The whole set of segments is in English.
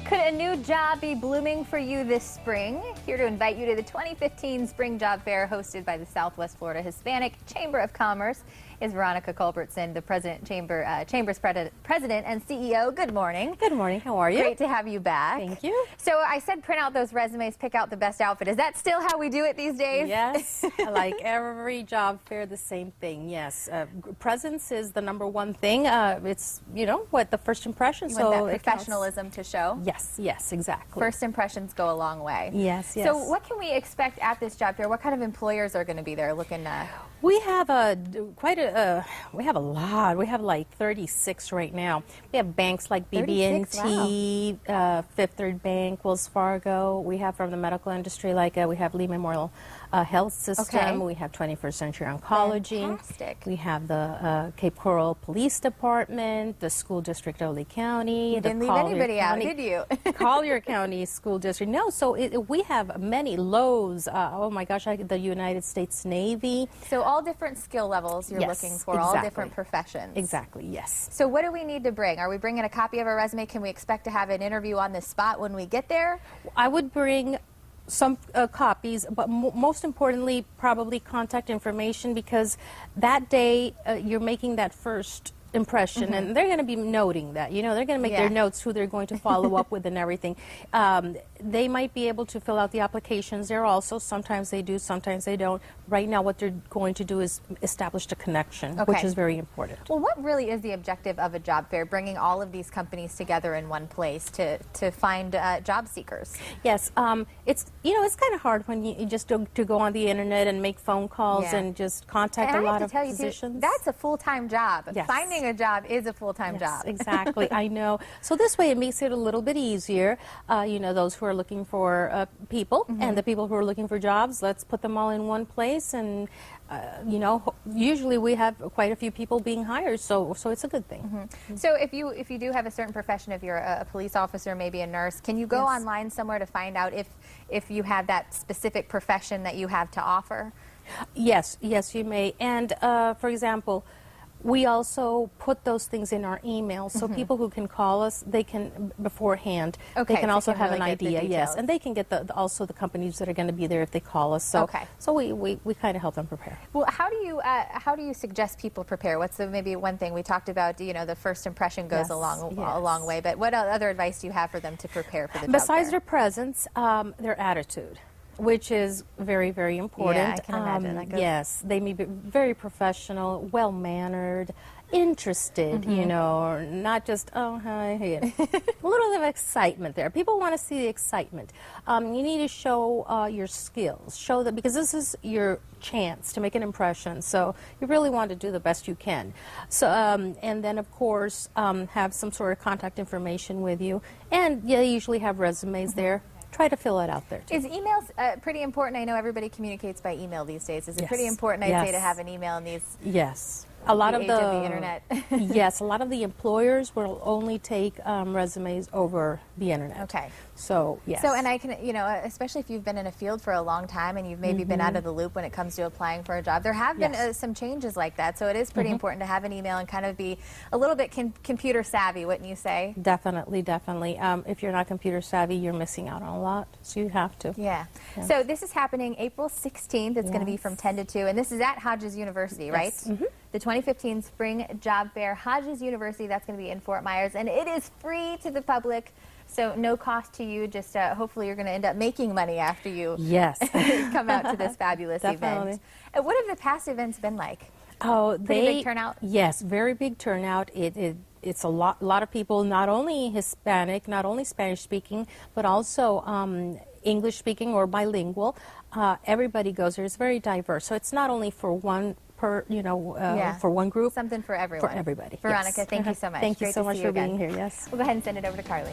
Could a new job be blooming for you this spring? Here to invite you to the 2015 Spring Job Fair hosted by the Southwest Florida Hispanic Chamber of Commerce is Veronica Culbertson, the Chamber's president and CEO. Good morning. Good morning. How are you? Great to have you back. Thank you. So I said print out those resumes, pick out the best outfit. Is that still how we do it these days? Yes. Like every job fair, the same thing. Yes. Presence is the #1 thing. It's, you know, what, the first impression. You want that professionalism to show? Yes, yes, exactly. First impressions go a long way. Yes, yes. So what can we expect at this job fair? What kind of employers are going to be there looking? We have we have a lot. We have like 36 right now. We have banks like BB&T, wow. Fifth Third Bank, Wells Fargo. We have from the medical industry like we have Lee Memorial Health System. Okay. We have 21st Century Oncology. Fantastic. We have the Cape Coral Police Department, the School District of Lee County. You didn't leave anybody out, did you? Collier County School District. No, so we have many. Lowe's. Oh my gosh, the United States Navy. So all different skill levels you're looking for, exactly. all different professions. Exactly, yes. So what do we need to bring? Are we bringing a copy of our resume? Can we expect to have an interview on the spot when we get there? I would bring some copies, but most importantly, probably contact information, because that day you're making that first impression, and they're going to be noting that. You know, they're going to make their notes, who they're going to follow up with and everything. They might be able to fill out the applications there also. Sometimes they do, sometimes they don't. Right now what they're going to do is establish a connection, which is very important. Well, what really is the objective of a job fair, bringing all of these companies together in one place to find job seekers? Yes, it's, you know, it's kind of hard when you just to go on the internet and make phone calls and just contact a lot of positions. That's a full-time job. Yes. Finding a job is a full-time job. Exactly. I know. So this way it makes it a little bit easier. You know, those who are looking for people and the people who are looking for jobs, let's put them all in one place, and you know, usually we have quite a few people being hired, so it's a good thing. So if you do have a certain profession, if you're a police officer, maybe a nurse, can you go online somewhere to find out if you have that specific profession that you have to offer? Yes, yes, you may. And for example, we also put those things in our email, so people who can call us, they can beforehand. They can also have an idea, yes, and they can get also the companies that are going to be there if they call us. So, so we kind of help them prepare. Well, how do you suggest people prepare? What's maybe one thing we talked about? You know, the first impression goes a long way, but what other advice do you have for them to prepare for the job Besides fair? Their presence, their attitude, which is very, very important. Yeah, I can imagine. That goes. Yes, they may be very professional, well-mannered, interested, you know, not just, oh, hi, hey. A little bit of excitement there. People want to see the excitement. You need to show your skills, show that, because this is your chance to make an impression, so you really want to do the best you can. So, and then, of course, have some sort of contact information with you, and they usually have resumes there. Try to fill it out there, too. Is emails pretty important? I know everybody communicates by email these days. Is it pretty important, I'd say, to have an email in these? Yes. A lot of the internet. Yes, a lot of the employers will only take resumes over the internet. Okay. So, yes. So, and I can, you know, especially if you've been in a field for a long time and you've maybe been out of the loop when it comes to applying for a job, there have been some changes like that. So it is pretty important to have an email and kind of be a little bit computer savvy, wouldn't you say? Definitely, definitely. If you're not computer savvy, you're missing out on a lot. So you have to. Yeah. So this is happening April 16th. It's going to be from 10 to 2. And this is at Hodges University, right? The 2015 Spring Job Fair, Hodges University. That's going to be in Fort Myers. And it is free to the public. So no cost to you, just hopefully you're going to end up making money after you come out to this fabulous event. And what have the past events been like? Oh, pretty big turnout? Yes, very big turnout. It's a lot of people, not only Hispanic, not only Spanish speaking, but also English speaking or bilingual. Everybody goes there. It's very diverse. So it's not only for one for one group. Something for everyone. For everybody. Veronica, thank you so much. Thank you so much for being here. Yes. We'll go ahead and send it over to Carly.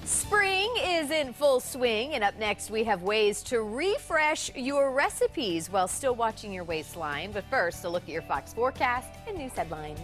Spring is in full swing, and up next we have ways to refresh your recipes while still watching your waistline. But first, a look at your Fox forecast and news headlines.